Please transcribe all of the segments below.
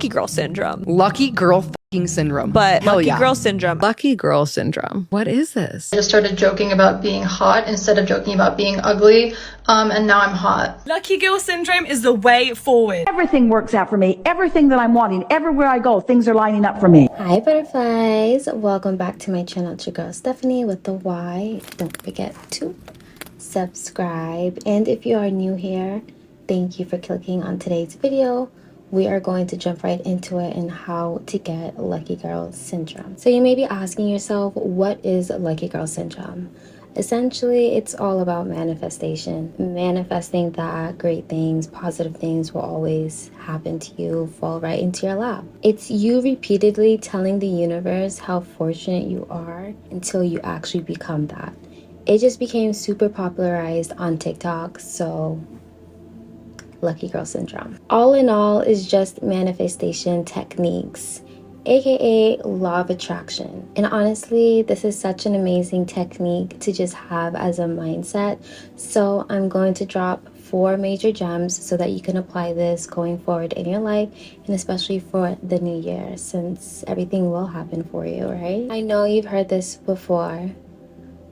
lucky girl syndrome. Lucky girl fucking syndrome. But hell lucky yeah. girl syndrome. Lucky girl syndrome. What is this? I just started joking about being hot instead of joking about being ugly, and now I'm hot. Lucky girl syndrome is the way forward. Everything works out for me. Everything that I'm wanting, everywhere I go, things are lining up for me. Hi butterflies, welcome back to my channel. It's your girl Stephanie with the Y. Don't forget to subscribe, and if you are new here, thank you for clicking on today's video. We are going to jump right into it and how to get lucky girl syndrome. So you may be asking yourself, what is lucky girl syndrome? Essentially, it's all about manifestation. Manifesting that great things, positive things will always happen to you, fall right into your lap. It's you repeatedly telling the universe how fortunate you are until you actually become that. It just became super popularized on TikTok, so lucky girl syndrome. All in all is just manifestation techniques, aka law of attraction. And honestly, this is such an amazing technique to just have as a mindset. So I'm going to drop 4 major gems so that you can apply this going forward in your life, and especially for the new year, since everything will happen for you, right? I know you've heard this before,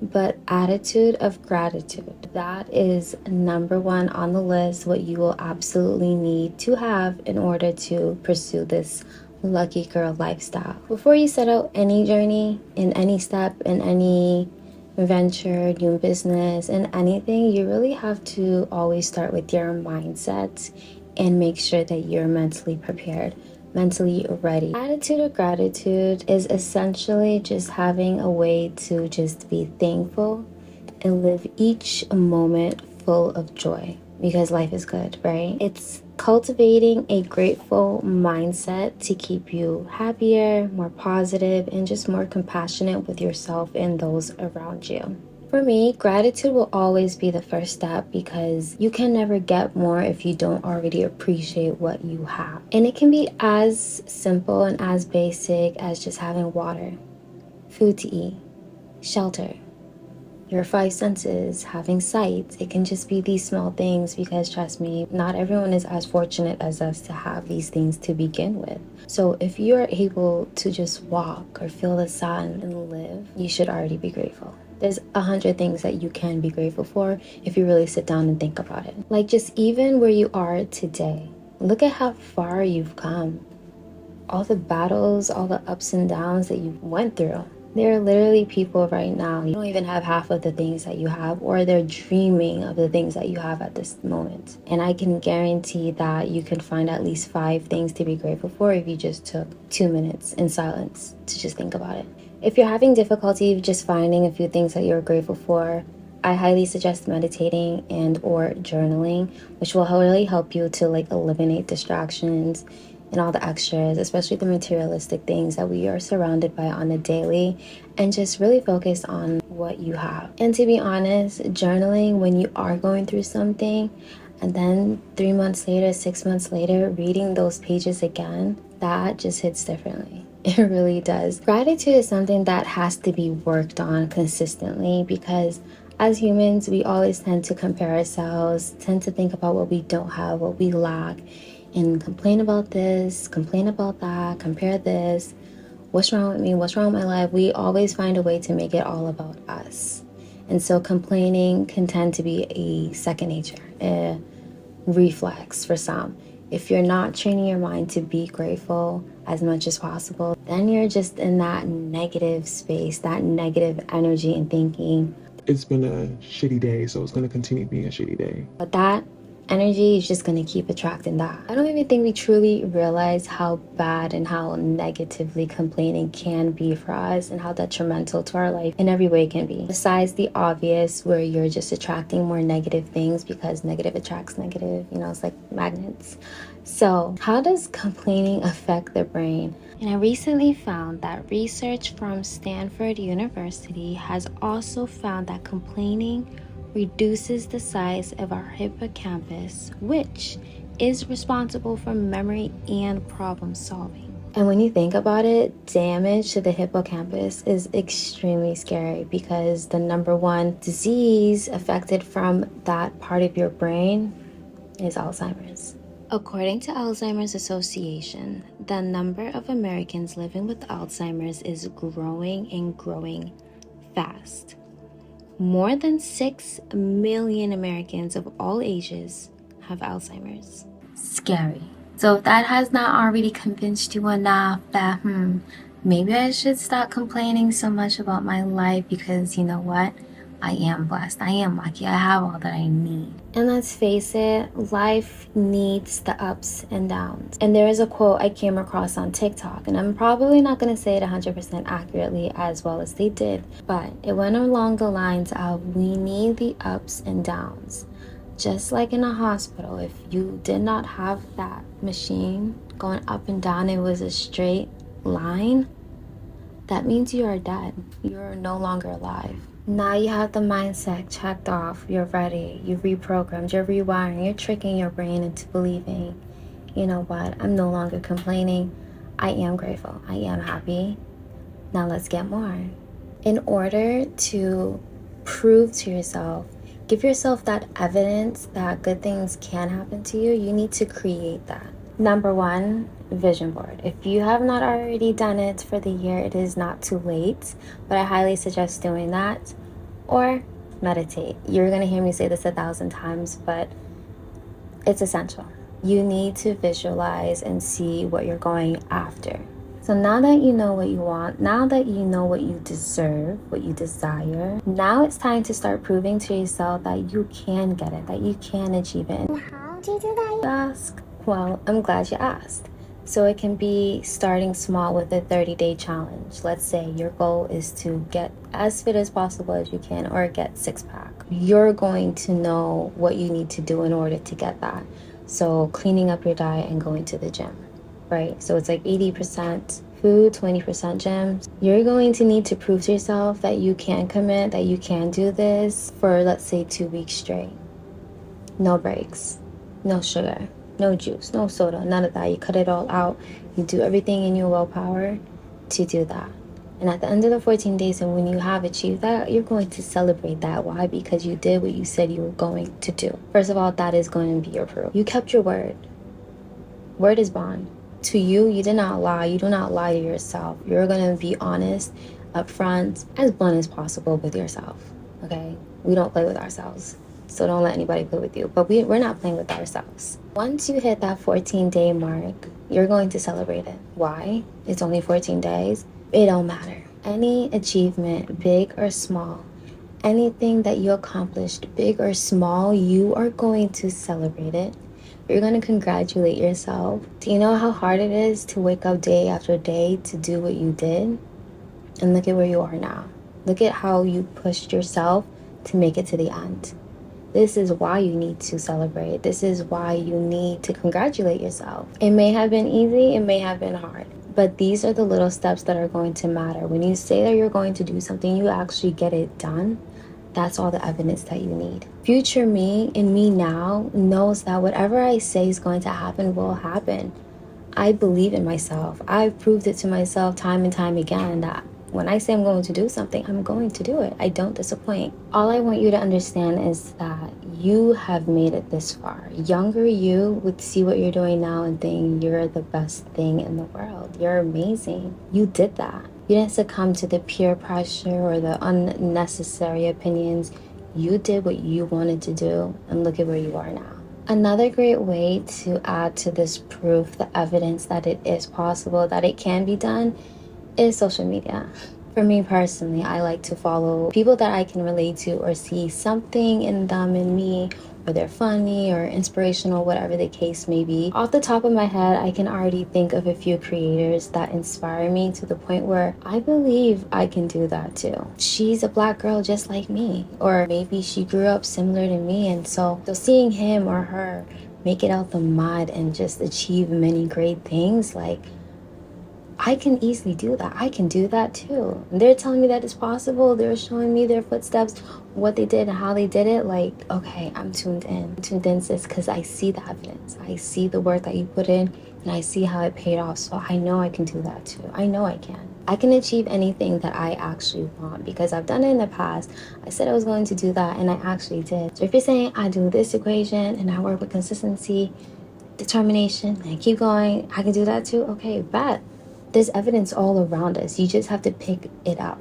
but attitude of gratitude, that is number 1 on the list, what you will absolutely need to have in order to pursue this lucky girl lifestyle. Before you set out any journey, in any step, in any venture, new business, and anything, you really have to always start with your mindset and make sure that you're mentally prepared, mentally ready. Attitude of gratitude is essentially just having a way to just be thankful and live each moment full of joy, because life is good, right? It's cultivating a grateful mindset to keep you happier, more positive, and just more compassionate with yourself and those around you. For me, gratitude will always be the first step, because you can never get more if you don't already appreciate what you have. And it can be as simple and as basic as just having water, food to eat, shelter, your 5 senses, having sight. It can just be these small things, because trust me, not everyone is as fortunate as us to have these things to begin with. So if you're able to just walk or feel the sun and live, you should already be grateful. There's 100 things that you can be grateful for if you really sit down and think about it. Like just even where you are today, look at how far you've come. All the battles, all the ups and downs that you went through. There are literally people right now, you don't even have half of the things that you have, or they're dreaming of the things that you have at this moment. And I can guarantee that you can find at least 5 things to be grateful for if you just took 2 minutes in silence to just think about it. If you're having difficulty just finding a few things that you're grateful for, I highly suggest meditating and or journaling, which will really help you to eliminate distractions and all the extras, especially the materialistic things that we are surrounded by on a daily, and just really focus on what you have. And to be honest, journaling when you are going through something, and then 3 months later, 6 months later, reading those pages again, that just hits differently. It really does. Gratitude is something that has to be worked on consistently, because as humans, we always tend to compare ourselves, tend to think about what we don't have, what we lack, and complain about this, complain about that, compare this. What's wrong with me? What's wrong with my life? We always find a way to make it all about us. And so complaining can tend to be a second nature, a reflex for some. If you're not training your mind to be grateful as much as possible, then you're just in that negative space, that negative energy and thinking. It's been a shitty day, so it's going to continue being a shitty day. But that energy is just going to keep attracting that. I don't even think we truly realize how bad and how negatively complaining can be for us, and how detrimental to our life in every way it can be. Besides the obvious, where you're just attracting more negative things, because negative attracts negative, it's like magnets. So how does complaining affect the brain? And I recently found that research from Stanford University has also found that complaining reduces the size of our hippocampus, which is responsible for memory and problem solving. And when you think about it, damage to the hippocampus is extremely scary, because the number 1 disease affected from that part of your brain is Alzheimer's. According to Alzheimer's Association, the number of Americans living with Alzheimer's is growing and growing fast. More than 6 million Americans of all ages have Alzheimer's. Scary. So if that has not already convinced you enough that, maybe I should stop complaining so much about my life, because you know what? I am blessed. I am lucky. I have all that I need. And let's face it, life needs the ups and downs. And there is a quote I came across on TikTok, and I'm probably not going to say it 100% accurately as well as they did, but it went along the lines of, we need the ups and downs. Just like in a hospital, if you did not have that machine going up and down, it was a straight line, that means you are dead. You're no longer alive. Now you have the mindset checked off. You're ready. You've reprogrammed. You're rewiring. You're tricking your brain into believing, you know what? I'm no longer complaining. I am grateful. I am happy. Now let's get more. In order to prove to yourself, give yourself that evidence that good things can happen to you, you need to create that. Number one, vision board. If you have not already done it for the year, it is not too late, but I highly suggest doing that. Or meditate. You're going to hear me say this 1,000 times, but it's essential. You need to visualize and see what you're going after. So now that you know what you want, now that you know what you deserve, what you desire, now it's time to start proving to yourself that you can get it, that you can achieve it. And how do you do that, you ask? Well, I'm glad you asked. So it can be starting small with a 30-day challenge. Let's say your goal is to get as fit as possible as you can, or get 6-pack. You're going to know what you need to do in order to get that. So cleaning up your diet and going to the gym, right? So it's like 80% food, 20% gym. You're going to need to prove to yourself that you can commit, that you can do this for, let's say, 2 weeks straight. No breaks, no sugar, no juice, no soda, none of that. You cut it all out. You do everything in your willpower to do that. And at the end of the 14 days, and when you have achieved that, you're going to celebrate that. Why? Because you did what you said you were going to do. First of all, that is going to be your proof. You kept your word. Word is bond. To you, you did not lie. You do not lie to yourself. You're going to be honest, upfront, as blunt as possible with yourself. Okay? We don't play with ourselves. So don't let anybody play with you. But we're not playing with ourselves. Once you hit that 14-day mark, you're going to celebrate it. Why? It's only 14 days. It don't matter. Any achievement, big or small, anything that you accomplished, big or small, you are going to celebrate it. You're going to congratulate yourself. Do you know how hard it is to wake up day after day to do what you did? And look at where you are now. Look at how you pushed yourself to make it to the end. This is why you need to celebrate. This is why you need to congratulate yourself. It may have been easy, it may have been hard, but these are the little steps that are going to matter. When you say that you're going to do something, you actually get it done. That's all the evidence that you need. Future me and me now knows that whatever I say is going to happen will happen. I believe in myself. I've proved it to myself time and time again that when I say I'm going to do something, I'm going to do it. I don't disappoint. All I want you to understand is that you have made it this far. Younger you would see what you're doing now and think you're the best thing in the world. You're amazing. You did that. You didn't succumb to the peer pressure or the unnecessary opinions. You did what you wanted to do, and look at where you are now. Another great way to add to this proof, the evidence that it is possible, that it can be done, is social media. For me personally, I like to follow people that I can relate to or see something in them in me, or they're funny or inspirational, whatever the case may be. Off the top of my head, I can already think of a few creators that inspire me to the point where I believe I can do that too. She's a black girl just like me, or maybe she grew up similar to me, and so seeing him or her make it out the mud and just achieve many great things, like, I can easily do that. I can do that too. And they're telling me that it's possible. They're showing me their footsteps, what they did and how they did it. Like, okay, I'm tuned in. I'm tuned in, sis, because I see the evidence. I see the work that you put in, and I see how it paid off. So I know I can do that too. I know I can. I can achieve anything that I actually want because I've done it in the past. I said I was going to do that, and I actually did. So if you're saying I do this equation and I work with consistency, determination and keep going. I can do that too. Okay, bet. There's evidence all around us. You just have to pick it up.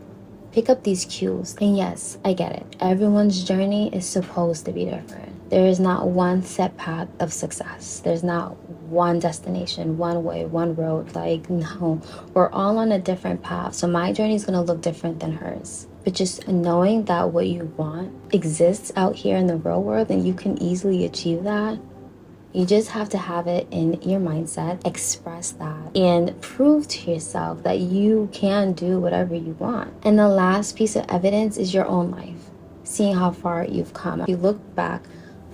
Pick up these cues. And yes, I get it. Everyone's journey is supposed to be different. There is not one set path of success. There's not one destination, one way, one road. Like, no, we're all on a different path. So my journey is going to look different than hers. But just knowing that what you want exists out here in the real world and you can easily achieve that, you just have to have it in your mindset, express that, and prove to yourself that you can do whatever you want. And the last piece of evidence is your own life, seeing how far you've come. If you look back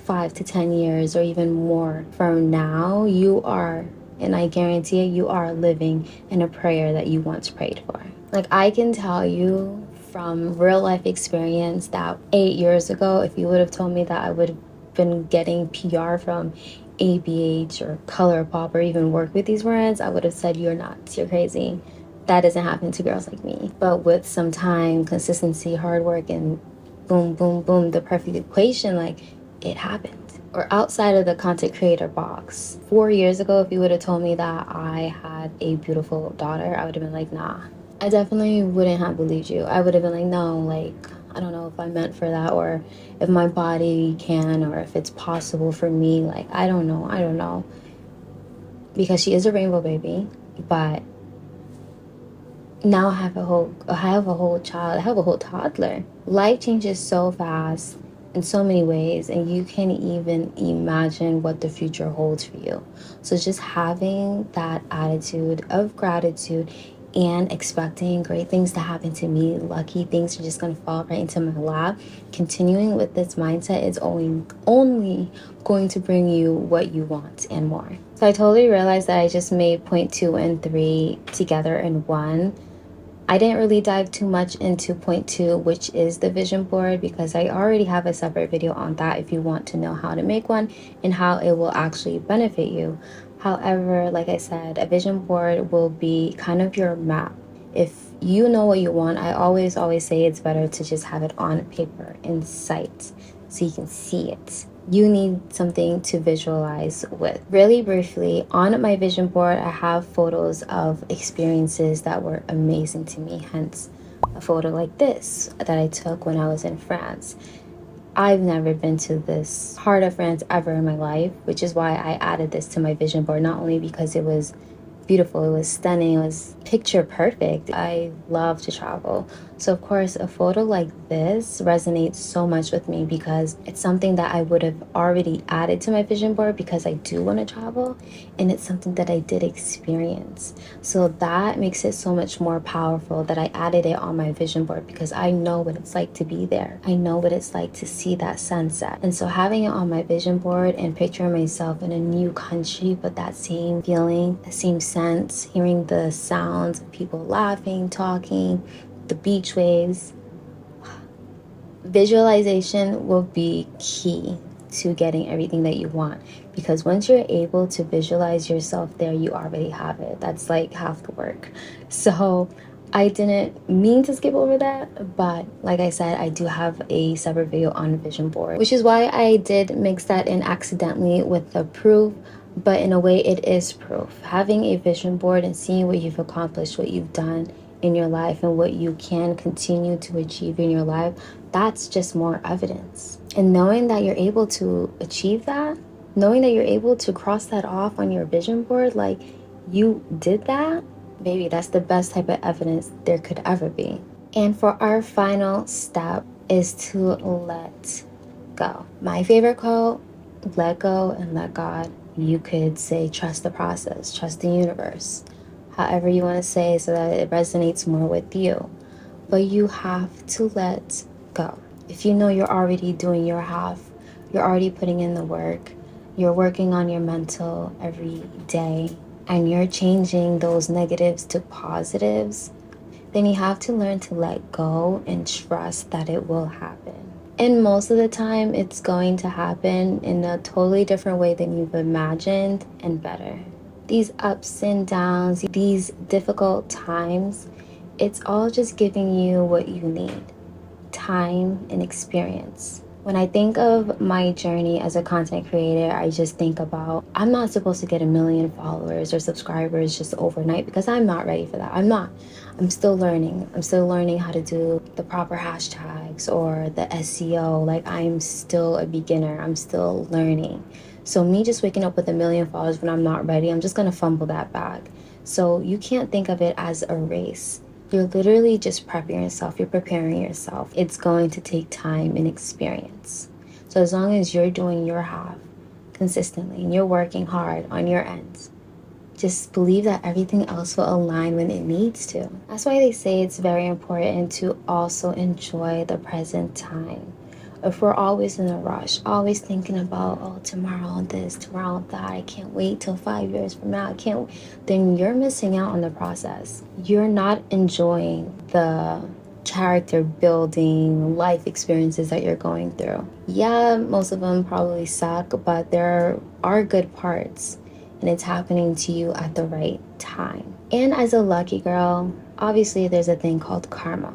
5 to 10 years or even more from now, you are, and I guarantee you are living in a prayer that you once prayed for. Like, I can tell you from real life experience that 8 years ago, if you would have told me that I would have been getting PR from ABH or ColourPop or even work with these brands, I would have said, you're nuts, you're crazy. That doesn't happen to girls like me. But with some time, consistency, hard work, and boom, boom, boom, the perfect equation, like, it happened. Or outside of the content creator box. 4 years ago, if you would have told me that I had a beautiful daughter, I would have been like, nah. I definitely wouldn't have believed you. I would have been like, no, like, I don't know if I'm meant for that, or if my body can, or if it's possible for me. Like, I don't know. Because she is a rainbow baby, but now I have a whole child, I have a whole toddler. Life changes so fast in so many ways, and you can't even imagine what the future holds for you. So just having that attitude of gratitude and expecting great things to happen to me, lucky things are just going to fall right into my lap. Continuing with this mindset is only going to bring you what you want and more. So I totally realized that I just made point 2 and 3 together in one. I didn't really dive too much into point 2, which is the vision board, because I already have a separate video on that if you want to know how to make one and how it will actually benefit you. However, like I said, a vision board will be kind of your map. If you know what you want, I always say it's better to just have it on paper, in sight, so you can see it. You need something to visualize with. Really briefly, on my vision board, I have photos of experiences that were amazing to me, hence a photo like this that I took when I was in France. I've never been to this part of France ever in my life, which is why I added this to my vision board, not only because it was beautiful, it was stunning, it was picture perfect. I love to travel. So of course, a photo like this resonates so much with me because it's something that I would have already added to my vision board because I do want to travel, and it's something that I did experience. So that makes it so much more powerful that I added it on my vision board, because I know what it's like to be there. I know what it's like to see that sunset. And so having it on my vision board and picturing myself in a new country with that same feeling, the same sense, hearing the sounds of people laughing, talking, the beach waves. Visualization will be key to getting everything that you want, because once you're able to visualize yourself there, you already have it. That's like half the work. So I didn't mean to skip over that, but like I said, I do have a separate video on vision board, which is why I did mix that in accidentally with the proof. But in a way, it is proof. Having a vision board and seeing what you've accomplished, what you've done in your life, and what you can continue to achieve in your life, that's just more evidence. And knowing that you're able to achieve that, knowing that you're able to cross that off on your vision board, like you did that, baby, that's the best type of evidence there could ever be. And for our final step is to let go. My favorite quote, let go and let God. You could say trust the process, trust the universe, however you want to say, so that it resonates more with you. But you have to let go. If you know you're already doing your half, you're already putting in the work, you're working on your mental every day, and you're changing those negatives to positives, then you have to learn to let go and trust that it will happen. And most of the time, it's going to happen in a totally different way than you've imagined, and better. These ups and downs, these difficult times, it's all just giving you what you need. Time and experience. When I think of my journey as a content creator, I just think about I'm not supposed to get 1 million followers or subscribers just overnight because I'm not ready for that. I'm not. I'm still learning. I'm still learning how to do the proper hashtags or the SEO. Like, I'm still a beginner. I'm still learning. So me just waking up with 1 million followers when I'm not ready, I'm just going to fumble that bag. So you can't think of it as a race. You're literally just prepping yourself. You're preparing yourself. It's going to take time and experience. So as long as you're doing your half consistently and you're working hard on your ends, just believe that everything else will align when it needs to. That's why they say it's very important to also enjoy the present time. If we're always in a rush, always thinking about, oh, tomorrow this, tomorrow that, I can't wait till 5 years from now, I can't, then you're missing out on the process. You're not enjoying the character building, life experiences that you're going through. Yeah, most of them probably suck, but there are good parts, and it's happening to you at the right time. And as a lucky girl, obviously there's a thing called karma.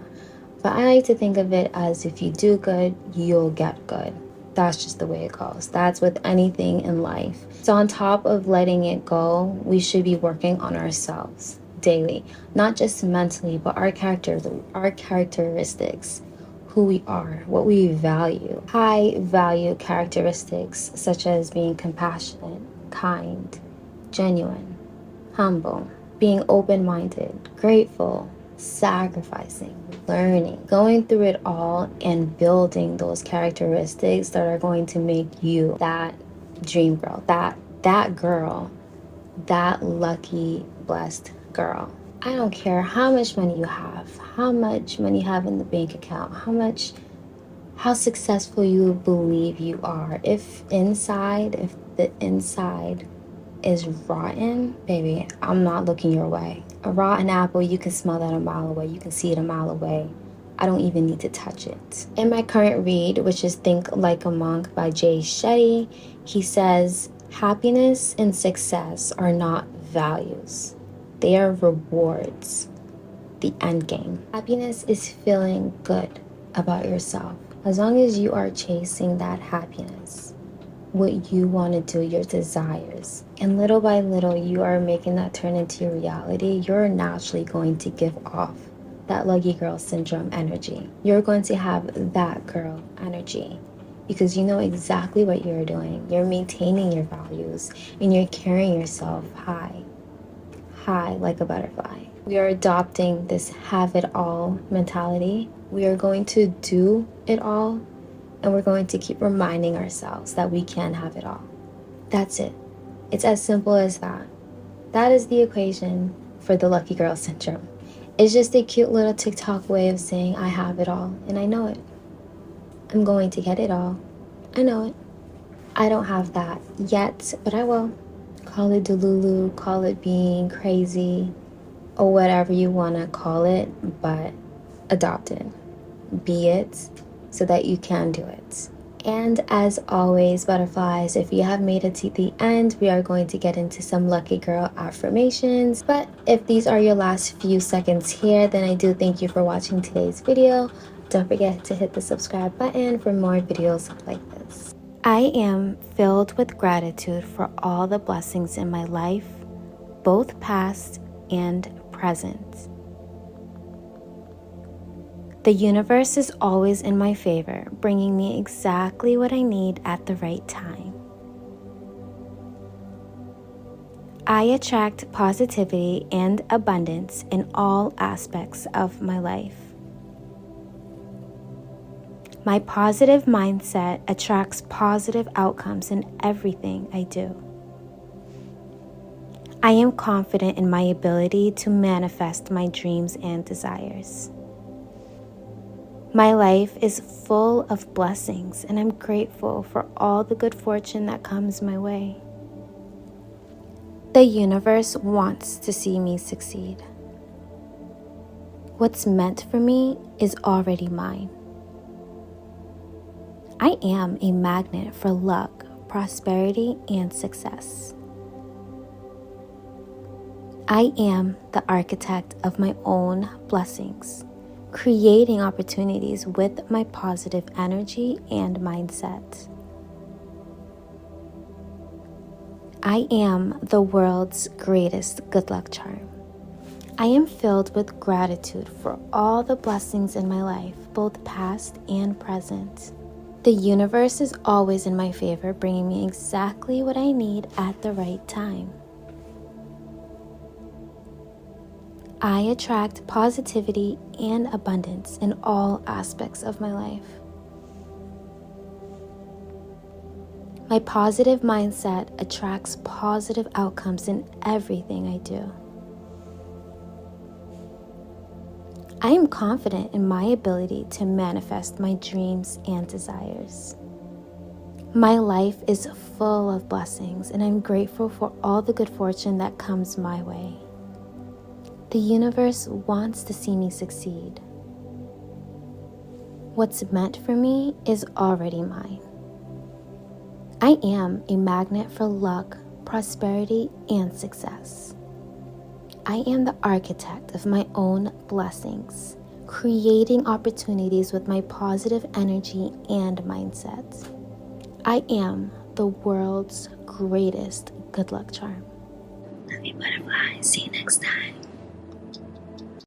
But I like to think of it as if you do good, you'll get good. That's just the way it goes. That's with anything in life. So on top of letting it go, we should be working on ourselves daily. Not just mentally, but our characteristics, who we are, what we value. High value characteristics such as being compassionate, kind, genuine, humble, being open-minded, grateful, sacrificing, learning, going through it all and building those characteristics that are going to make you that dream girl, that girl, that lucky, blessed girl. I don't care how much money you have, how much money you have in the bank account, how successful you believe you are. If the inside is rotten, baby, I'm not looking your way. A rotten apple, you can smell that a mile away. You can see it a mile away. I don't even need to touch it. In my current read, which is Think Like a Monk by Shetty, he says, happiness and success are not values. They are rewards. The end game. Happiness is feeling good about yourself. As long as you are chasing that happiness, what you want to do, your desires, and little by little you are making that turn into your reality, you're naturally going to give off that lucky girl syndrome energy. You're going to have that girl energy because you know exactly what you're doing. You're maintaining your values and you're carrying yourself high like a butterfly. We are adopting this have it all mentality. We are going to do it all, and we're going to keep reminding ourselves that we can have it all. That's it. It's as simple as that. That is the equation for the lucky girl syndrome. It's just a cute little TikTok way of saying I have it all, and I know it. I'm going to get it all. I know it. I don't have that yet, but I will. Call it Delulu, call it being crazy, or whatever you want to call it, but adopt it. Be it so that you can do it. And as always, butterflies, if you have made it to the end, we are going to get into some lucky girl affirmations. But if these are your last few seconds here, then I do thank you for watching today's video. Don't forget to hit the subscribe button for more videos like this. I am filled with gratitude for all the blessings in my life, both past and present. The universe is always in my favor, bringing me exactly what I need at the right time. I attract positivity and abundance in all aspects of my life. My positive mindset attracts positive outcomes in everything I do. I am confident in my ability to manifest my dreams and desires. My life is full of blessings, and I'm grateful for all the good fortune that comes my way. The universe wants to see me succeed. What's meant for me is already mine. I am a magnet for luck, prosperity, and success. I am the architect of my own blessings. creating opportunities with my positive energy and mindset. I am the world's greatest good luck charm. I am filled with gratitude for all the blessings in my life, both past and present. The universe is always in my favor, bringing me exactly what I need at the right time. I attract positivity and abundance in all aspects of my life. My positive mindset attracts positive outcomes in everything I do. I am confident in my ability to manifest my dreams and desires. My life is full of blessings, and I'm grateful for all the good fortune that comes my way. The universe wants to see me succeed. What's meant for me is already mine. I am a magnet for luck, prosperity, and success. I am the architect of my own blessings, creating opportunities with my positive energy and mindset. I am the world's greatest good luck charm. Love you, butterfly. See you next time.